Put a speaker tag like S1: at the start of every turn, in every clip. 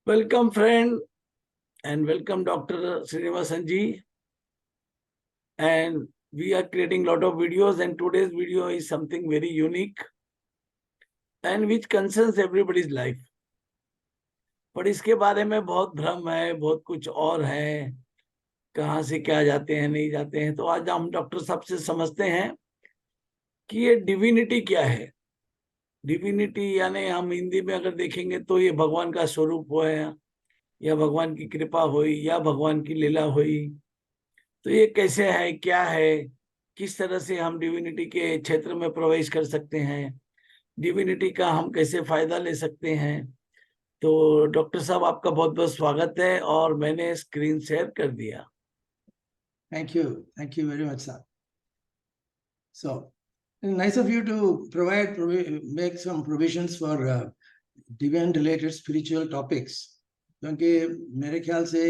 S1: Welcome, friend, and welcome, Dr. Srinivasan ji. And we are creating a lot of videos, and today's video is something very unique and which concerns everybody's life. पर इसके बारे में बहुत भ्रम है, बहुत कुछ और है, कहाँ से क्या जाते हैं, नहीं जाते हैं। तो आज हम डॉक्टर साहब से समझते हैं कि ये डिविनिटी क्या है। डिविनिटी यानी हम हिंदी में अगर देखेंगे तो ये भगवान का स्वरूप हो है, या भगवान की कृपा हुई, या भगवान की लीला हुई। तो ये कैसे है, क्या है, किस तरह से हम डिविनिटी के क्षेत्र में प्रवेश कर सकते हैं, डिविनिटी का हम कैसे फायदा ले सकते हैं। तो डॉक्टर साहब, आपका बहुत बहुत स्वागत है और मैंने स्क्रीन शेयर कर दिया।
S2: Thank you very much, sir. So, nice of you to make some provisions for divine-related spiritual topics. क्योंकि मेरे ख्याल से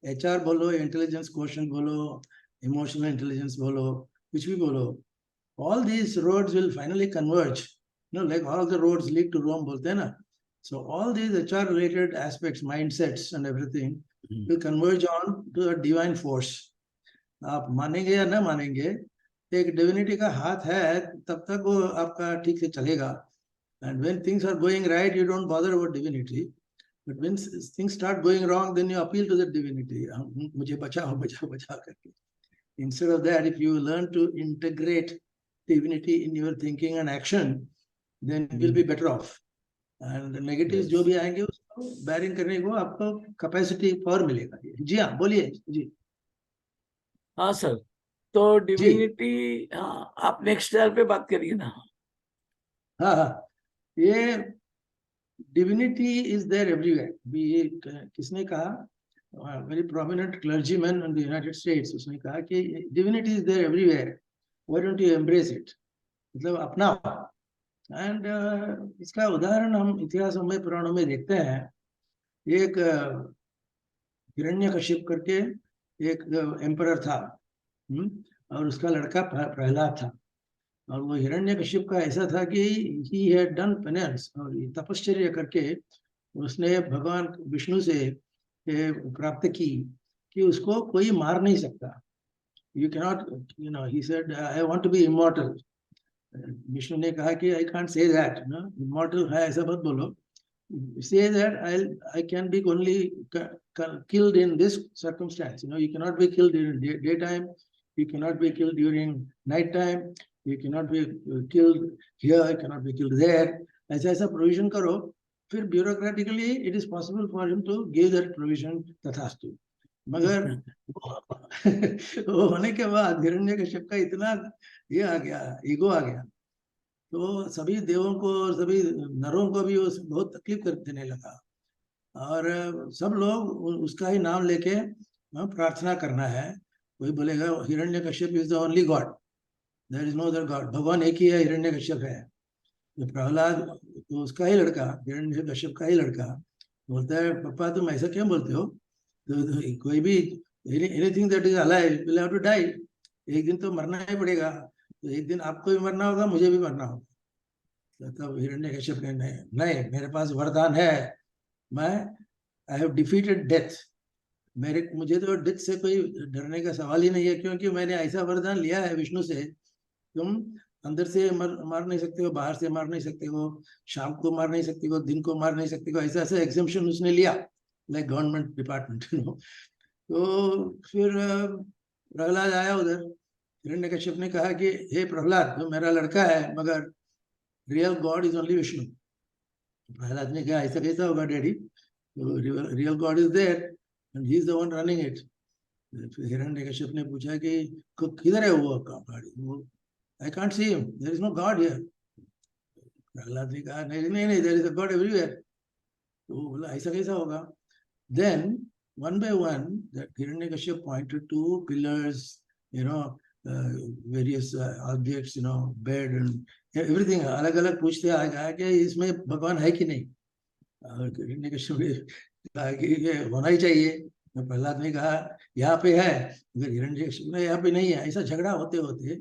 S2: HR बोलो, इंटेलिजेंस क्वेश्चन बोलो, इमोशनल इंटेलिजेंस बोलो, कुछ भी बोलो, all these roads will finally converge. Like all the roads lead to Rome बोलते हैं ना. So all these HR-related aspects, mindsets, and everything will converge on to a divine force. आप मानेंगे या ना मानेंगे, एक डिविनिटी का हाथ है, तब तक वो आपका ठीक से चलेगा. And when things are going right, you don't bother about divinity. But when things start going wrong, then you appeal to the divinity. मुझे बचाओ बचाओ बचाओ करके. Instead of that, if you learn to integrate divinity in your thinking and action, then you will be better off. And the negatives जो भी आएंगे उसको bearing करने को आपको capacity power मिलेगा. जी हाँ, बोलिए जी.
S1: हाँ सर, तो डिविनिटी, हाँ आप नेक्स्ट स्टार पे बात करिए ना.
S2: हाँ, ये डिविनिटी इज देयर एवरीवेयर. किसने कहा? Very prominent clergyman in the United States. उसने कहा कि divinity is there everywhere, why don't you embrace it, मतलब अपनाओ. एंड इसका उदाहरण हम इतिहासों में, पुराणों में देखते हैं. एक हिरण्यकशिप करके एक एम्परर था, और उसका लड़का प्रहलाद था. और वो हिरण्यकशिप का ऐसा था कि ही हैड डन पेनेंस, और तपश्चर्या करके उसने भगवान विष्णु से प्राप्त की कि उसको कोई मार नहीं सकता. You cannot, he said I want to be immortal. Vishnu ने कहा कि I can't say that, immortal है ऐसा मत बोलो. Say that I can be only killed in this circumstance. You cannot be killed during daytime. You cannot be killed during nighttime. You cannot be killed here. You cannot be killed there. ऐसा provision करो. फिर bureaucratically it is possible for him to give that provision तथास्तु. मगर वो होने के बाद हिरण्यकशिप का इतना ये आ गया, ईगो आ गया, तो सभी देवों को और सभी नरों को भी उस बहुत तकलीफ कर देने लगा. और सब लोग उसका ही नाम लेके प्रार्थना करना है. कोई बोलेगा Hiranyakashyap is the only God, there is no other God. भगवान एक ही है, हिरण्यकश्यप है. तो प्रहलाद, तो उसका ही लड़का, हिरण्यकश्यप का ही लड़का बोलता है, पापा तुम ऐसा क्यों बोलते हो? तो कोई भी anything that is alive will have to die. एक दिन तो मरना ही पड़ेगा. तो एक दिन आपको भी मरना होगा, मुझे भी मरना होगा. तब हिरण्यकश्यप ने नहीं, मेरे पास वरदान है, मैं आई हैव डिफीटेड डेथ. मुझे तो डेथ से कोई डरने का सवाल ही नहीं है, क्योंकि मैंने ऐसा वरदान लिया है विष्णु से, तुम अंदर से मार नहीं सकते हो, बाहर से मार नहीं सकते हो, शाम को मार नहीं सकते हो, दिन को मार नहीं सकते हो. ऐसा ऐसा एग्जेम्पशन उसने लिया, लाइक गवर्नमेंट डिपार्टमेंट. तो फिर प्रहलाद आया उधर. हिरण्यकश्यप ने कहा कि हे प्रहलाद, तो मेरा लड़का है, मगर real God is only Vishnu. Prahlad ने कहा ऐसा कैसा होगा daddy, real God is there and he is the one running it. Hiranyakashyap ने पूछा कि किधर है वो God? I can't see him, there is no God here. Prahlad ने कहा नहीं नहीं नहीं, there is a God everywhere. तो बोला ऐसा कैसा होगा? Then one by one, that Hiranyakashipu pointed to pillars, various objects, bed and everything. अलग अलग पूछते आया कि इसमें भगवान है कि नहीं. हिरण्यकशिपु ने कहा कि ये होना ही चाहिए. प्रहलाद ने कहा यहाँ पे है, मगर हिरण्यकशिपु ने यहाँ पे नहीं है. ऐसा झगड़ा होते होते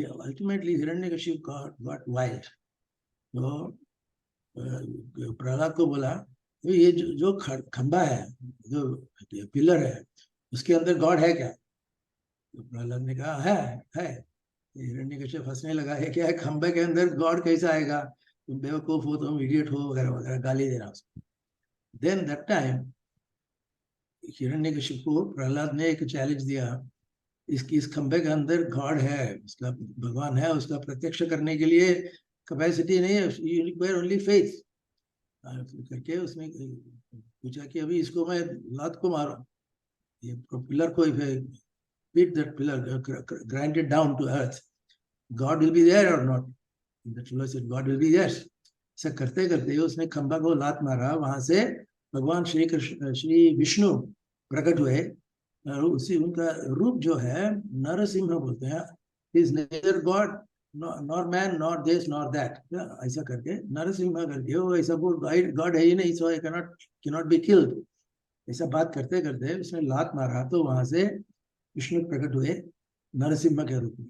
S2: अल्टीमेटली हिरण्यकशिपु got wild. तो प्रहलाद को बोला तो ये जो खंबा है, जो पिलर है, उसके अंदर गॉड है क्या? तो प्रहलाद ने कहा है। हिरण्यकश्यप हंसने लगा, है क्या है खंबे के अंदर गॉड कैसा आएगा, तुम बेवकूफ हो, तुम इडियट हो, वगैरह वगैरह गाली दे रहा उसको। देन दैट टाइम हिरण्यकश्यप को प्रहलाद ने एक चैलेंज दिया, इस खंबे के अंदर गॉड है, उसका भगवान है, उसका प्रत्यक्ष करने के लिए कैपेसिटी नहीं है, यू रिक्वायर ओनली फेथ करके उसने पूछा कि अभी इसको मैं लात को मारूं, ये पिलर को beat that pillar, grind it down to earth, God will be there or not? The fellow said, God will be there. ऐसा करते करते उसने खंबा को लात मारा, वहां से भगवान श्री कृष्ण श्री विष्णु प्रकट हुए, और उसी उनका रूप जो है नरसिंह बोलते हैं, is nether God nor man nor this nor that, ऐसा करके नरसिंह करके वो ऐसा गॉड है ही नहीं, सो आई कैनॉट बी किल्ड, ऐसा बात करते करते उसने लात मारा, तो वहां से विष्णु प्रकट हुए नरसिम्हा के रूप में।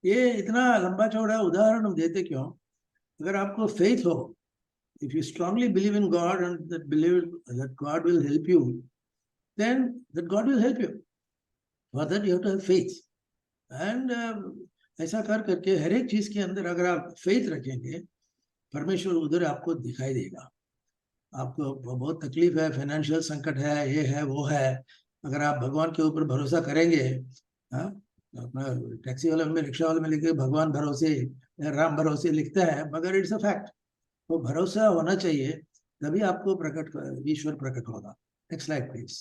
S2: ये इतना लंबा चौड़ा उदाहरण हम देते क्यों? अगर आपको फेथ हो, if you strongly believe in God and that believe that God will help you, then that God will help you. For that you have to have faith. And ऐसा कर करके हर एक चीज के अंदर अगर आप फेथ रखेंगे, परमेश्वर उधर आपको दिखाई देगा। आपको बहुत तकलीफ है, फाइनेंशियल संकट है, ये है वो है, अगर आप भगवान के ऊपर भरोसा करेंगे, हाँ, अपना टैक्सी वाले में रिक्शा वाले में लिखे भगवान भरोसे राम भरोसे लिखता है, मगर इट्स अ फैक्ट, तो भरोसा होना चाहिए, तभी आपको ईश्वर प्रकट होगा। Next slide please.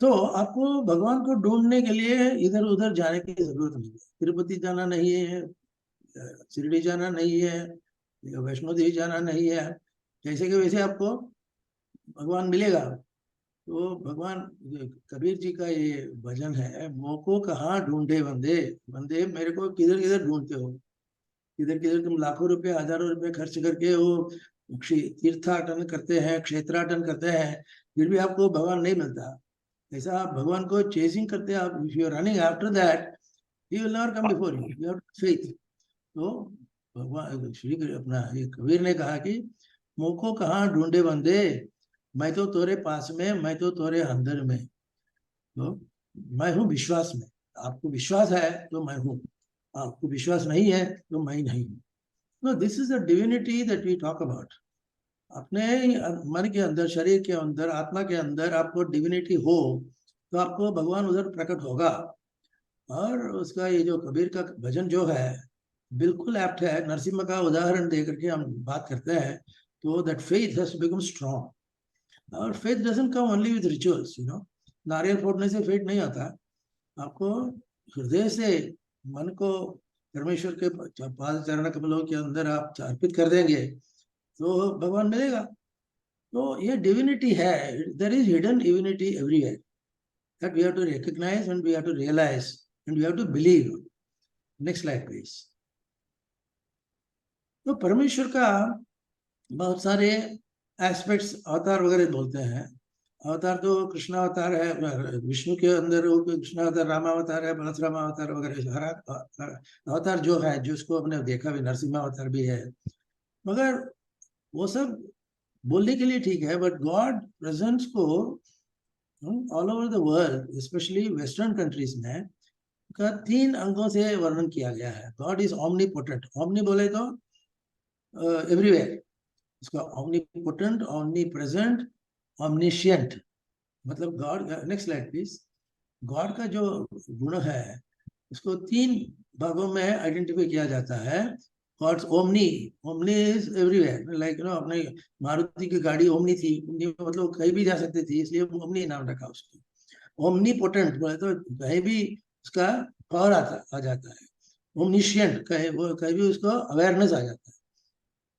S2: तो आपको भगवान को ढूंढने के लिए इधर उधर जाने की जरूरत नहीं है, तिरुपति जाना नहीं है, शिरडी जाना नहीं है, वैष्णो देवी जाना नहीं है, जैसे कि वैसे आपको भगवान मिलेगा। तो भगवान कबीर जी का ये भजन है, मोको कहाँ ढूंढे बंदे, बंदे मेरे को किधर किधर ढूंढते हो, किधर किधर तुम लाखों रुपए हजारों रुपए खर्च करके वो तीर्थाटन करते हैं, क्षेत्राटन करते हैं, फिर भी आपको भगवान नहीं मिलता। ऐसा आप भगवान को चेजिंग करते हैं, आप if you are running after that, he will not come before you, you have faith. तो भगवान श्री अपना ये कबीर ने कहा कि मोको कहाँ ढूंढे बंदे, मैं तो तोरे पास में, मैं तो तोरे अंदर में, तो मैं हूँ विश्वास में। आपको विश्वास है तो मैं हूँ, आपको विश्वास नहीं है तो मैं नहीं हूँ। No, this is the divinity that we talk about. अपने मन के अंदर, शरीर के अंदर, आत्मा के अंदर आपको डिविनिटी हो, तो आपको भगवान उधर प्रकट होगा। और उसका ये जो कबीर का भजन जो है बिल्कुल एप्ट है, नरसिम्हा का उदाहरण दे करके हम बात करते हैं, तो that faith has to become strong. और faith doesn't come only with rituals, you know, नारियल फोड़ने से फेथ नहीं आता, आपको हृदय से मन को परमेश्वर के पाद चरण कमलों के अंदर आप अर्पित कर देंगे तो भगवान मिलेगा। तो ये डिविनिटी है, there is hidden divinity everywhere, that we have to recognise and we have to realise and we have to believe. Next slide please. तो परमेश्वर का बहुत सारे एस्पेक्ट्स अवतार वगैरह बोलते हैं। अवतार तो कृष्ण अवतार है, विष्णु के अंदर वो कृष्ण अवतार, राम अवतार है, बलराम अवतार वगैरह, हर अवतार जो है, जिसको हमने देखा भी, नरसिम्हा अवतार भी है, मगर वो सब बोलने के लिए ठीक है, बट गॉड प्रेजेंस को all over the world, specially western countries में का 3 अंगों से वर्णन किया गया है। गॉड इज ऑमनीपोटेंट, ऑमनी बोले तो एवरीवेयर, इसका ऑमनीपोटेंट, ऑमनी प्रेजेंट, ऑमनिशियंट, मतलब God. Next slide please. God का जो गुण है उसको 3 भागों में आइडेंटिफाई किया जाता है। God's omni, omni is everywhere, like you know, अपने मारुति की गाड़ी ओमनी थी, मतलब कहीं भी जा सकती थी, इसलिए ओमनी नाम रखा उसको। ओमनी पोटेंट बोले तो कहीं भी उसका पावर आ जाता है। ओमनिशियंट कहीं भी उसको अवेयरनेस आ जाता है।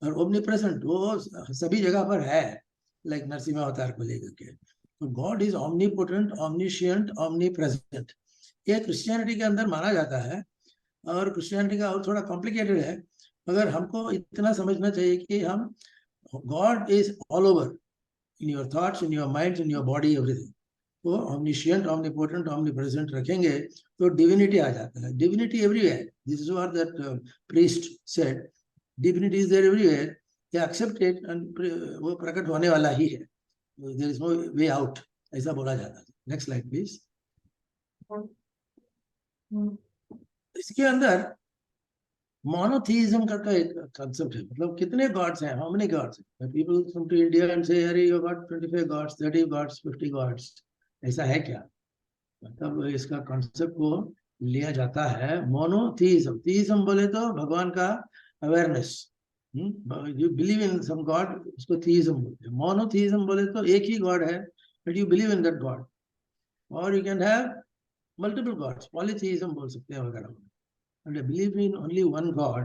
S2: और ओमनी प्रेजेंट, वो सभी जगह पर है, लाइक नरसिम्हा अवतार को लेकर के। तो गॉड इज ऑमनीपोटेंट, ऑमनिशियंट, ऑमनी प्रेजेंट। ये क्रिश्चियनिटी के अंदर माना जाता है, और क्रिश्चियनिटी का और थोड़ा कॉम्प्लिकेटेड है, मगर हमको इतना समझना चाहिए कि हम, God is all over in your thoughts, in your mind, in your body, everything. तो ऑमनिशियंट, ऑमनीपोटेंट, ऑमनीप्रेजेंट रखेंगे तो डिविनिटी आ जाता है। Divinity everywhere, this is what that priest said, divinity is there everywhere, they accept it and वो प्रकट होने वाला ही है, there is no way out, ऐसा बोला जाता है. Next slide please. इसके अंदर मोनोथीइज्म का एक कंसेप्ट है, मतलब कितने गॉड्स हैं, how many gods. People come to India and say अरे you got 25 gods, 30 gods, 50 gods. ऐसा है क्या? मतलब इसका कॉन्सेप्ट को लिया जाता है मोनोथीइज्म. थीइज्म बोले तो भगवान का awareness, you believe in some God, उसको थीइज्म बोलते हैं. मोनोथीइज्म बोले तो एक ही गॉड है but you believe in that God. और you can have multiple gods, polytheism बोल सकते हैं वगैरह. And I believe in only one God,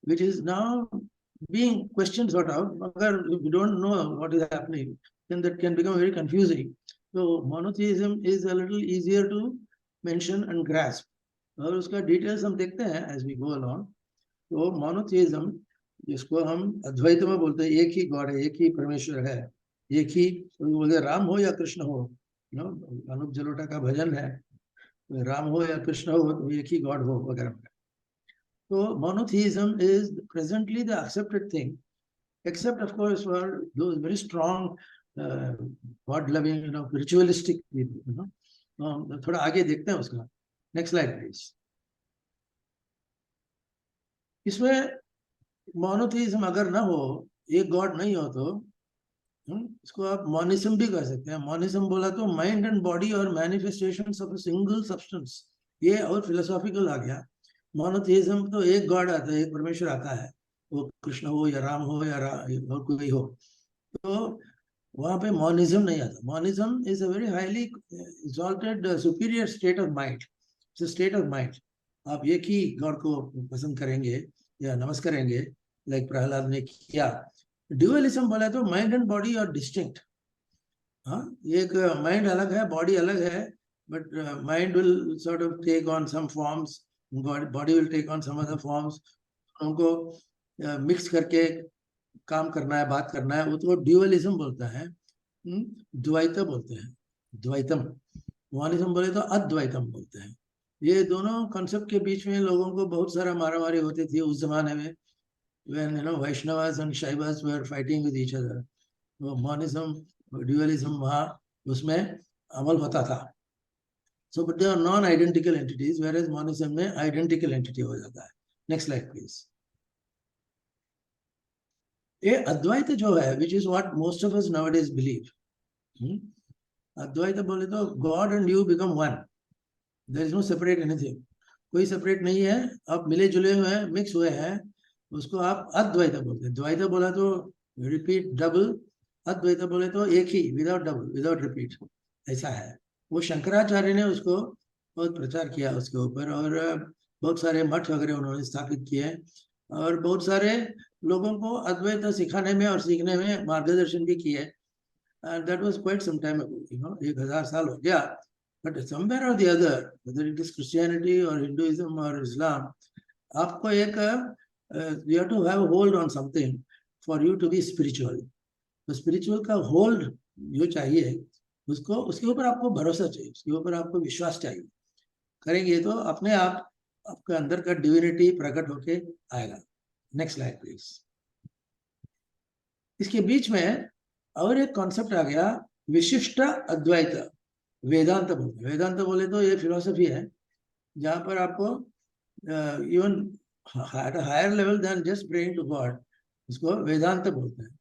S2: which is now being questioned sort of. Agar if you don't know what is happening, then that can become very confusing. So monotheism is a little easier to mention and grasp. और उसका details हम देखते हैं as we go along. तो monotheism जिसको हम अद्वैत में बोलते हैं, एक ही गॉड है, एक ही परमेश्वर है, एक ही, बोलते राम हो या कृष्ण हो, अनूप जलोटा का भजन है, राम हो या कृष्ण हो तो एक ही गॉड हो वगैरह. So monotheism is presently the accepted thing, except of course for those very strong God-loving, ritualistic people. थोड़ा आगे देखते हैं उसका. Next slide please. इसमें मोनोथीइज्म अगर ना हो, एक गॉड नहीं हो, तो इसको आप मोनिज्म भी कर सकते हैं. मोनिज्म बोला तो माइंड एंड बॉडी और manifestations of a single substance, ये और फिलोसॉफिकल आ गया. मोनोथीइज्म तो एक गॉड आता है, एक परमेश्वर आता है, वो कृष्ण हो या राम हो या और कोई हो, तो वहां पे मोनिज्म नहीं आता. Monism is a very highly exalted superior state of mind. It's state of mind. आप एक ही गॉड को पसंद करेंगे या नमस्कार करेंगे, लाइक प्रहलाद ने किया. ड्यूअलिज्म बोला तो mind and body are distinct. हाँ, एक माइंड अलग है, बॉडी अलग है, but mind will sort of take on some forms, body will take on some other forms. उनको मिक्स करके काम करना है, बात करना है, वो तो ड्यूअलिज्म बोलता है. द्वैत बोलते हैं, द्वैतम. मोनिज्म बोले तो अद्वैतम बोलते हैं. ये दोनों कॉन्सेप्ट के बीच में लोगों को बहुत सारा मारामारी होती थी उस जमाने में, when Vaishnavas and Shaivas were fighting with each other. तो मोनिज्म, ड्यूअलिज्म वहाँ उसमें अमल होता था. So but they are non-identical entities, whereas monism में identical entity हो जाता है. Next slide please. ये अद्वैत जो है, which is what most of us nowadays believe. अद्वैत बोले तो God and you become one. There is no separate anything. कोई सेपरेट नहीं है, आप मिले जुले हुए हैं, मिक्स हुए हैं, उसको आप अद्वैत बोलते हैं. द्वैत बोला तो रिपीट डबल, अद्वैत बोले तो एक ही, विदाउट डबल, विदाउट रिपीट. ऐसा है. वो शंकराचार्य ने उसको बहुत प्रचार किया उसके ऊपर, और बहुत सारे मठ वगैरह उन्होंने स्थापित किए, और बहुत सारे लोगों को अद्वैत सिखाने में और सीखने में मार्गदर्शन भी किए. That was quite some time ago, 1000 साल हो गया. But somewhere or the other, whether it is Christianity or Hinduism or Islam, आपको एक you have to have a hold on something for you to be spiritual. तो spiritual का hold जो चाहिए, उसको, उसके ऊपर आपको भरोसा चाहिए, उसके ऊपर आपको विश्वास चाहिए. करेंगे तो अपने आप आपके अंदर का डिविनिटी प्रकट होके आएगा. Next slide please. इसके बीच में और एक कॉन्सेप्ट आ गया, विशिष्ट अद्वैत. वेदांत बोलते हैं. वेदांत बोले तो ये फिलोसफी है जहाँ पर आपको even higher level than just praying to God, उसको वेदांत बोलते हैं.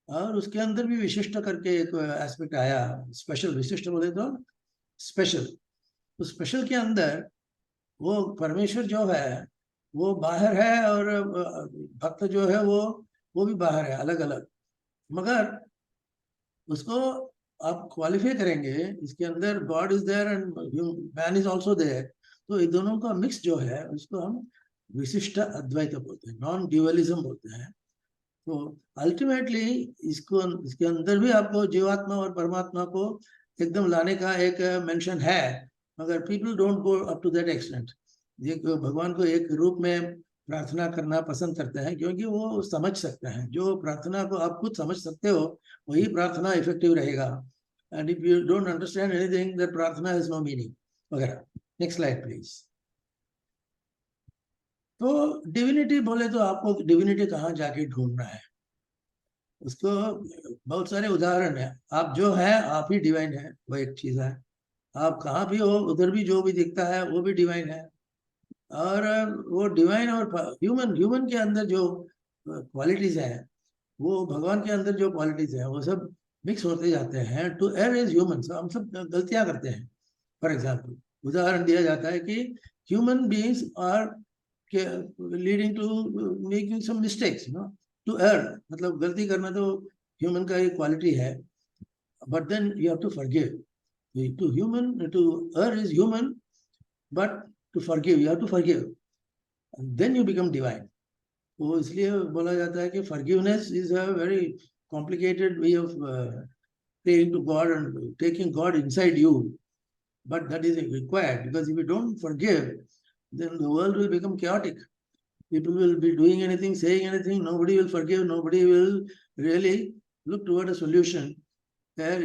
S2: और उसके अंदर भी विशिष्ट करके एक एस्पेक्ट आया, स्पेशल. विशिष्ट बोले तो स्पेशल. तो स्पेशल के अंदर वो परमेश्वर जो है वो बाहर है, और भक्त जो है वो भी बाहर है, अलग अलग. मगर उसको आप क्वालिफाई करेंगे, इसके अंदर God is there and man is also there. तो इन दोनों का मिक्स जो है उसको हम विशिष्ट अद्वैत बोलते हैं, नॉन ड्यूअलिज्म बोलते हैं. तो अल्टीमेटली इसको, इसके अंदर भी आपको जीवात्मा और परमात्मा को एकदम लाने का एक मेंशन है, मगर people don't go up to that extent. ये भगवान को एक रूप में प्रार्थना करना पसंद करते हैं, क्योंकि वो समझ सकते हैं. जो प्रार्थना को आप खुद समझ सकते हो वही प्रार्थना इफेक्टिव रहेगा. And if you don't understand anything, that प्रार्थना हैज नो मीनिंग वगैरह. Next slide please. तो डिविनिटी बोले तो आपको डिविनिटी कहाँ जाके ढूंढना है. उसको बहुत सारे उदाहरण है। आप जो है आप ही डिवाइन है, वो एक चीज है। आप कहाँ भी हो उधर भी जो भी दिखता है वो भी डिवाइन है। और वो डिवाइन और ह्यूमन ह्यूमन के अंदर जो क्वालिटीज है, वो भगवान के अंदर जो क्वालिटीज है, वो सब मिक्स होते जाते हैं। टू एयर इज ह्यूमन, हम सब गलतियां करते हैं। फॉर एग्जाम्पल, उदाहरण दिया जाता है कि human beings are leading to making some mistakes, no. To err मतलब गलती करना तो ह्यूमन का एक क्वालिटी है, but then you have to forgive. To human, to err is human, but to forgive, you have to forgive, then you become divine. वो इसलिए बोला जाता है कि forgiveness is a very complicated way of praying to God and taking God inside you. But that is required, because if you don't forgive, then the world will become chaotic. People will be doing anything, saying anything, nobody will forgive, nobody will really look toward a solution where,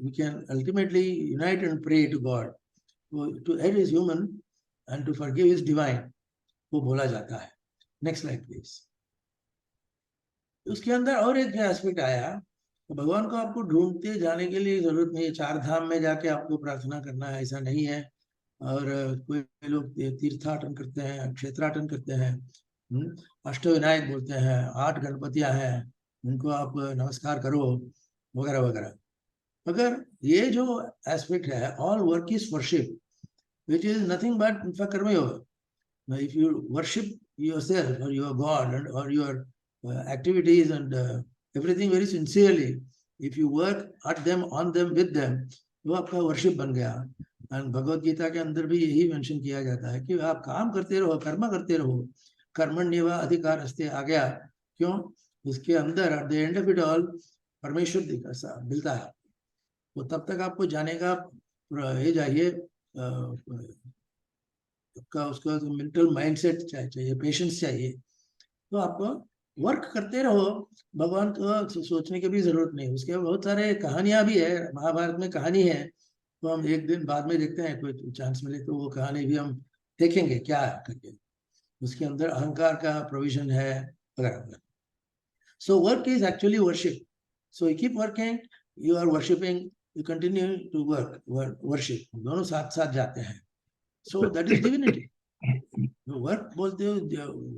S2: we can ultimately unite and pray to God. So, to err is human and to forgive is divine. वो बोला जाता है। Next slide please. उसके अंदर और एक aspect आया, तो भगवान को आपको ढूंढते जाने के लिए जरूरत नहीं है, चार धाम में जाके आपको प्रार्थना करना है, ऐसा नहीं है। और कोई लोग तीर्थाटन करते हैं, क्षेत्राटन करते हैं, अष्टविनायक बोलते हैं, 8 गणपतियां हैं, उनको आप नमस्कार करो, वगैरह वगैरह। मगर ये जो एस्पेक्ट है, all work is worship, which is nothing but karmayoga. If you worship yourself or your God or your activities and everything very sincerely, if you work at them, on them, with them, वो आपका worship बन गया। And Bhagavad Gita के अंदर भी यही mention किया जाता है कि आप काम करते रहो, कर्म करते रहो, कर्मण्येव अधिकारस्ते आ गया। क्यों? उसके अंदर at the end of it all परमेश्वर मिलता है। वो तब तक आपको जाने का ये चाहिए, उसका मेंटल माइंडसेट चाहिए, पेशेंस चाहिए। तो आपको वर्क करते रहो, भगवान को सोचने की भी जरूरत नहीं। उसके बहुत सारे कहानियां भी है, महाभारत में कहानी है, तो हम एक दिन बाद में देखते हैं, कोई चांस मिले तो वो कहानी भी हम देखेंगे क्या है करके। उसके अंदर अहंकार का प्रोविजन है वगैरह। So work is actually worship. So you keep working, you are worshipping, you continue to work, worship, दोनों साथ साथ जाते हैं। So that is divinity. Work बोलते हो,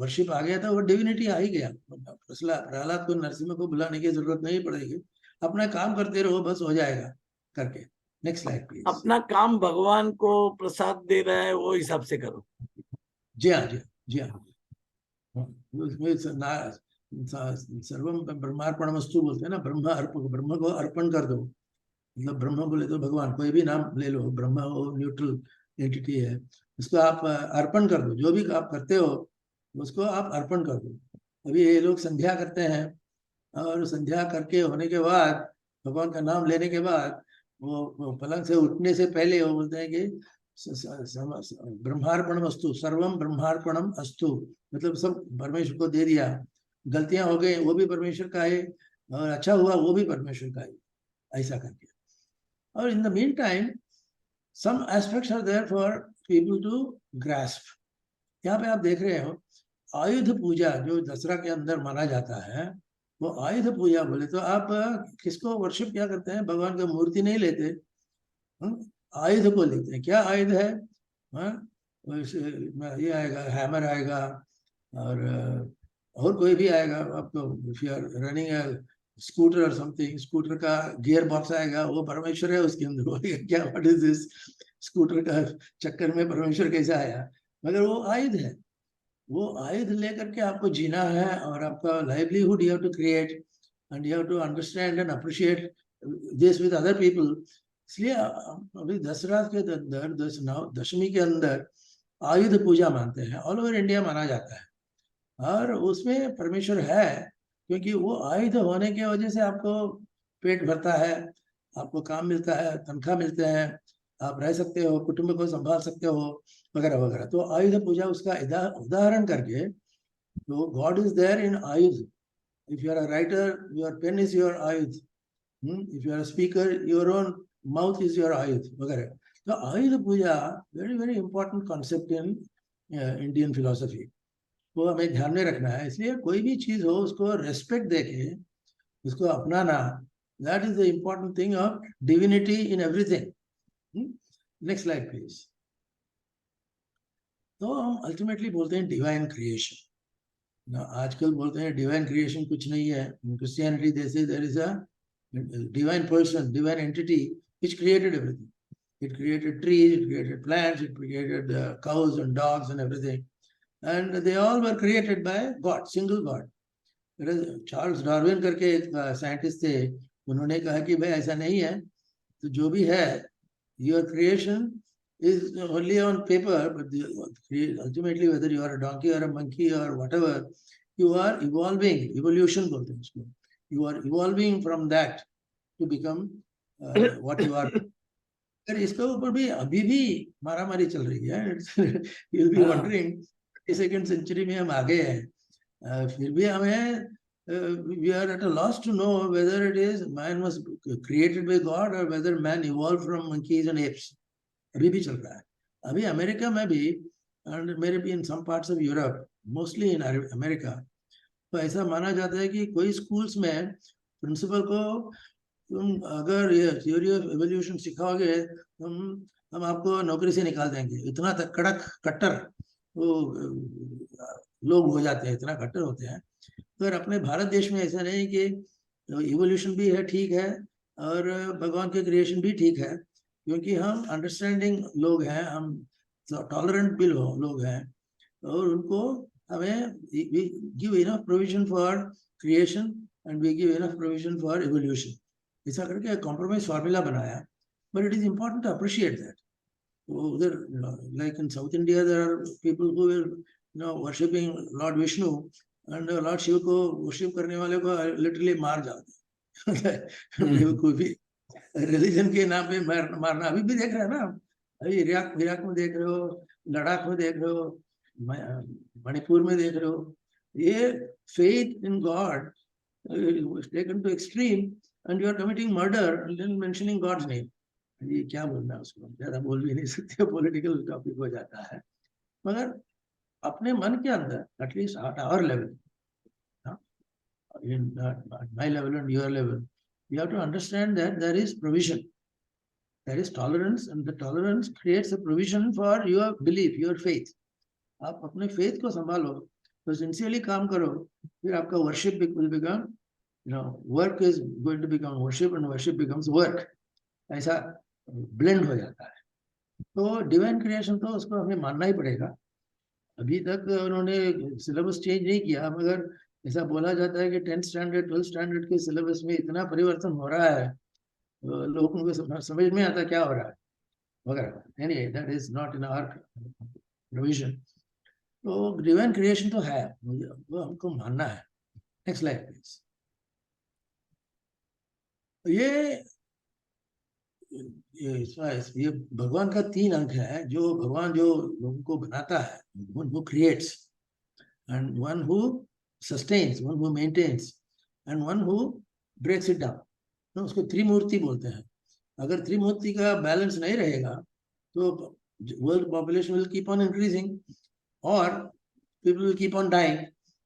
S2: वर्शिप आ गया था, वो डिविनिटी आ ही गया। प्रहलाद को, नरसिम्हा को बुलाने की जरूरत नहीं पड़ेगी, अपना काम करते रहो, बस हो जाएगा करके। Next slide please.
S1: अपना काम भगवान को प्रसाद दे रहा है, वो हिसाब से करो।
S2: जी हाँ, जी जी हाँ। सर्वम ब्रह्मार्पणमस्तु बोलते हैं ना, ब्रह्म को अर्पण कर दो। मतलब ब्रह्म बोले तो भगवान, कोई भी नाम ले लो, ब्रह्म वो न्यूट्रल एंटिटी है, उसको आप अर्पण कर दो। जो भी आप करते हो उसको आप अर्पण कर दो। अभी ये लोग संध्या करते हैं, और संध्या करके होने के बाद, भगवान का नाम लेने के बाद, वो पलंग से उठने से पहले वो बोलते हैं कि ब्रह्मार्पणम अस्तु, सर्वम ब्रह्मार्पणम अस्तु, मतलब सब परमेश्वर को दे दिया। गलतियां हो गई वो भी परमेश्वर का है, और अच्छा हुआ वो भी परमेश्वर का है, ऐसा करके। और in the mean time some aspects are there for people to grasp. यहाँ पे आप देख रहे हो आयुध पूजा जो दसरा के अंदर माना जाता है, वो आयुध पूजा बोले तो आप किसको वर्शिप क्या करते हैं? भगवान का मूर्ति नहीं लेते, आयुध को लेते हैं। क्या आयुध है? ये आएगा, हैमर आएगा, और कोई भी आएगा आपको। If you are running scooter और समथिंग, स्कूटर का गियर बॉक्स आएगा, वो परमेश्वर है उसके अंदर। क्या, व्हाट इज दिस? स्कूटर का चक्कर में परमेश्वर कैसे आया? मगर वो आयुध है। वो आयुध लेकर के आपको जीना है, और आपका livelihood you have to create, and you have to understand and appreciate this with other people. इसलिए अभी दसरा के अंदर, दशमी के अंदर आयुध पूजा मानते हैं, ऑल ओवर इंडिया माना जाता है। और उसमें परमेश्वर है, क्योंकि वो आयुध होने की वजह से आपको पेट भरता है, आपको काम मिलता है, तनख्वाह मिलते हैं, आप रह सकते हो, कुटुंब को संभाल सकते हो, वगैरह वगैरह। तो आयुध पूजा उसका उदाहरण करके, तो God is there in ayudha. If you are a writer, your pen is your ayudha. If you are a speaker, your own mouth is your ayudha, वगैरह। तो Ayudha Puja very very important concept in Indian philosophy, वो हमें ध्यान में रखना है। इसलिए कोई भी चीज हो उसको रेस्पेक्ट देके उसको अपनाना, that is the important thing of divinity in everything. Next slide please. तो हम अल्टीमेटली बोलते हैं डिवाइन क्रिएशन। आजकल बोलते हैं डिवाइन क्रिएशन कुछ नहीं है। क्रिश्चियनिटी जैसे there is a divine person, divine entity which created everything. It created trees, it created plants, it created cows and dogs and everything. And they all were created by God, single God. Charles Darwin करके एक scientist थे, उन्होंने कहा कि भाई ऐसा नहीं है, तो जो भी है, your creation is only on paper, but ultimately whether you are a donkey or a monkey or whatever, you are evolving, evolution बोलते हैं उसको, you are evolving from that to become what you are. अगर इसके ऊपर भी अभी भी मारामारी चल रही है, you'll be wondering 22nd century में हम आगे हैं, फिर भी हमें we are at a loss to know whether it is man was created by God or whether man evolved from monkeys and apes. अभी भी चल रहा है। अभी अमेरिका में भी, and maybe in some parts of Europe, mostly in America, तो ऐसा माना जाता है कि कोई स्कूल्स में प्रिंसिपल को तुम अगर ये थ्योरी ऑफ एवोल्यूशन सिखाओगे, हम आपको नौकरी से निकाल देंगे। इतना तक कड़क कट्टर वो लोग हो जाते हैं, इतना कट्टर होते हैं। तो अपने भारत देश में ऐसा नहीं कि इवोल्यूशन भी है, ठीक है, और भगवान के क्रिएशन भी ठीक है, क्योंकि हम अंडरस्टैंडिंग लोग हैं, हम टॉलरेंट भी लोग हैं, और उनको हमें give enough provision for creation and we give enough provision for evolution. ऐसा करके कॉम्प्रोमाइज फार्मूला बनाया, but it is important to appreciate that. उधर like in South India there are people who will worshipping Lord Vishnu, and Lord Shiva को worship करने वाले को literally मार जाते हैं। कोई भी रिलीजन के नाम पे मारना अभी भी देख रहे हैं ना, अभी इराक में देख रहे हो, लद्दाख में देख रहे हो, मणिपुर में देख रहे हो। ये faith in God taken to extreme, and you are committing murder and then mentioning God's name. ये क्या बोलना है उसको, ज्यादा बोल भी नहीं सकते, पॉलिटिकल टॉपिक हो जाता है। मगर अपने मन के अंदर, at least at our level, in my level and your level, you have to understand that there is provision, there is tolerance, and the tolerance creates a provision for your belief, your faith. आप अपने faith को संभालो, तो sincerely काम करो, फिर आपका worship will become, work is going to become worship and worship becomes work. ऐसा blend हो जाता है। तो डिवाइन क्रिएशन तो उसको हमें मानना ही पड़ेगा। अभी तक उन्होंने सिलेबस चेंज नहीं किया, मगर ऐसा बोला जाता है कि 10th स्टैंडर्ड 12th स्टैंडर्ड के सिलेबस में इतना परिवर्तन हो रहा है, लोगों को समझ में आता क्या हो रहा है वगैरह। Anyway, that is not in our provision. तो डिवाइन क्रिएशन तो है, वो हमको मानना है। Next slide please. ये भगवान का 3 अंक है, जो भगवान जो लोगों को बनाता है, one who creates and one who sustains, one who maintains and one who breaks it down। तो उसको त्रिमूर्ति बोलते हैं। अगर त्रिमूर्ति का बैलेंस नहीं रहेगा तो world population will keep on increasing और people will keep on dying.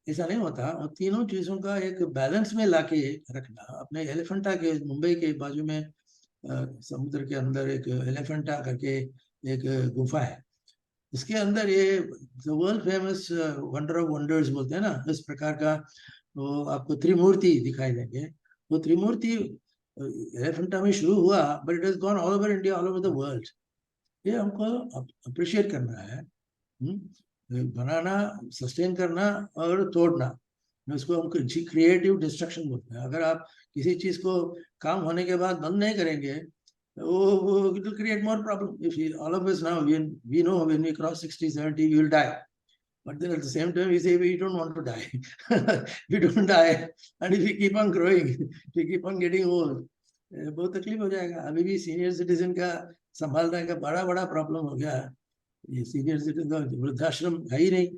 S2: ऐसा नहीं होता। और तीनों चीजों का एक बैलेंस में लाके रखना। अपने एलिफेंटा के मुंबई के बाजू में समुद्र के अंदर एक एलिफेंटा करके एक गुफा है, इसके अंदर ये world famous wonder of wonders बोलते हैं ना, इस प्रकार का वो आपको त्रिमूर्ति दिखाई देंगे। वो त्रिमूर्ति एलिफेंटा में शुरू हुआ, but it has gone all over India, all over the world. ये हमको अप्रिशिएट करना है, बनाना, सस्टेन करना और तोड़ना, इसको हम क्रिएटिव डिस्ट्रक्शन बोलते हैं। अगर आप किसी चीज को काम होने के बाद बंद नहीं करेंगे, वो it will create more problem. If all of us now, we know when we cross 60, 70, we will die. But then at the same time, we say we don't want to die. We don't die. And if we keep on growing, if we keep on getting old, बहुत तकलीफ हो जाएगा। अभी भी senior citizen का संभालने का बड़ा प्रॉब्लम हो गया है। ये सीनियर सिटीजन का वृद्धाश्रम है ही नहीं,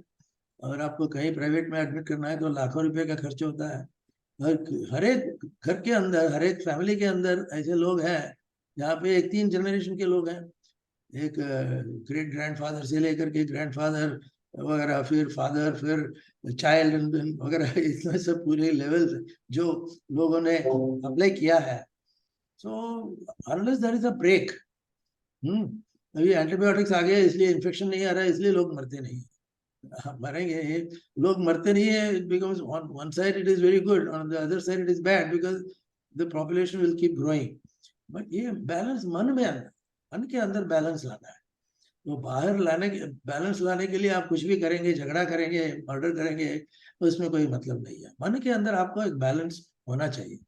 S2: और आपको कहीं प्राइवेट में एडमिट करना है तो लाखों रुपए का खर्च होता है। हर एक घर के अंदर, हर एक फैमिली के अंदर ऐसे लोग हैं जहाँ पे 3 जनरेशन के लोग हैं। एक ग्रेट ग्रैंडफादर से लेकर के ग्रैंडफादर, वगैरह, फिर फादर, फिर चाइल्ड वगैरह, इसमें सब पूरे लेवल जो लोगों ने अप्लाई किया है. So unless there is a break, अभी एंटीबायोटिक्स आ गए इसलिए इन्फेक्शन नहीं आ रहा है, इसलिए लोग मरते नहीं. मरेंगे, लोग मरते नहीं है because on one side it is very good, on the other side it is bad because the population will keep growing. But ये बैलेंस मन में आना, मन के अंदर बैलेंस लाना है. तो बाहर लाने के बैलेंस लाने के लिए आप कुछ भी करेंगे, झगड़ा करेंगे, मर्डर करेंगे, तो इसमें कोई मतलब नहीं है. मन के अंदर आपको एक बैलेंस होना चाहिए.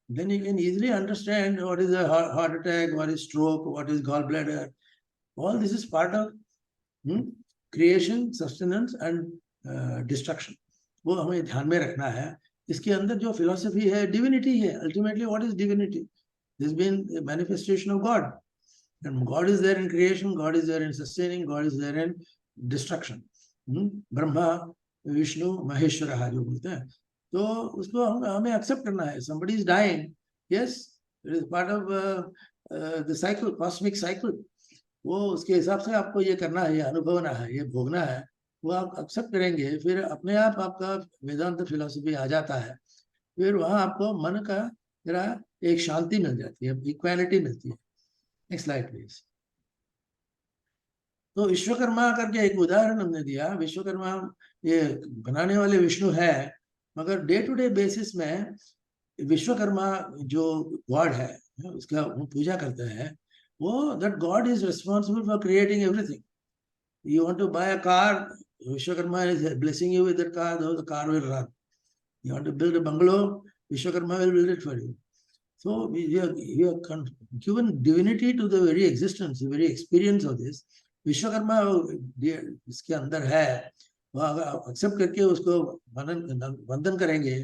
S2: Then you can easily understand what is a heart attack, what is stroke, what is gallbladder. All this is part of creation, sustenance and destruction. वो हमें ध्यान में रखना है. इसके अंदर जो philosophy है, divinity है. Ultimately, what is divinity? This has been a manifestation of God. And God is there in creation, God is there in sustaining, God is there in destruction. Brahma, Vishnu, Maheshwar जो बोलते हैं, तो उसको हमें एक्सेप्ट करना है. Somebody is dying, yes, it is part of the cycle, cosmic cycle. वो उसके हिसाब से आपको ये करना है, ये अनुभवना है, ये भोगना है, वो आप एक्सेप्ट करेंगे. फिर अपने आप आपका वेदांत फिलॉसफी आ जाता है. फिर वहां आपको मन का जरा एक शांति मिल जाती है, इक्वालिटी मिलती है. Next slide please. तो विश्वकर्मा करके एक उदाहरण हमने दिया. विश्वकर्मा ये बनाने वाले विष्णु है, मगर डे टू डे बेसिस में विश्वकर्मा जो गॉड है, उसका पूजा करते हैं, वो that God is responsible for creating everything. You want to buy a car, Vishwakarma is blessing you with that car, the car will run. You want to build a bungalow, Vishwakarma will build it for you. So you are given divinity to the very existence, the very experience of this. Vishwakarma इसके अंदर है, वह अगर accept करके उसको वंदन करेंगे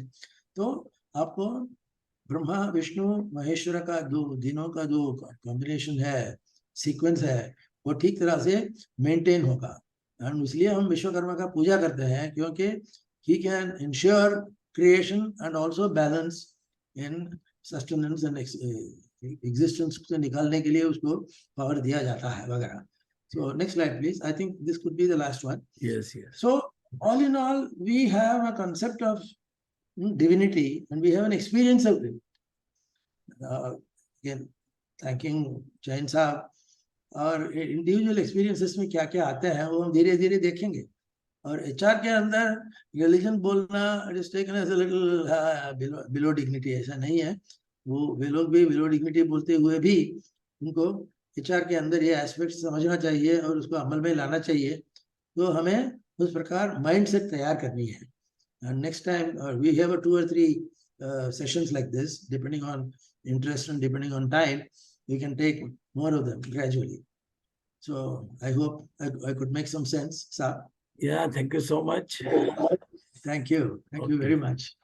S2: तो आपको ब्रह्मा विष्णु महेश्वर का जो दिनों का जो कॉम्बिनेशन है, सीक्वेंस है, वो ठीक तरह से मेंटेन होगा. और इसलिए हम विश्वकर्मा का पूजा करते हैं, क्योंकि he can ensure creation and also balance in sustenance and existence से निकालने के लिए उसको पावर दिया जाता है वगैरह. So next slide please. I think this could be the last one.
S1: Yes.
S2: So all in all, we have a concept of divinity and we have an experience of it. Again, thanking Jain साहब. और individual experiences में क्या क्या आते हैं वो हम धीरे धीरे देखेंगे. और एचआर के अंदर रिलीजन बोलना it is taken as a little below dignity, ऐसा नहीं है. वे लोग भी बिलो डिग्निटी बोलते हुए भी उनको एचआर के अंदर ये एस्पेक्ट समझना चाहिए और उसको अमल में लाना चाहिए. तो हमें उस प्रकार माइंडसेट तैयार करनी है. And next time we have 2 or 3 sessions like this, depending on interest and depending on time, we can take more of them gradually. So I hope I could make some sense, sir.
S1: Yeah, thank you so much.
S2: Thank you. Thank you very much.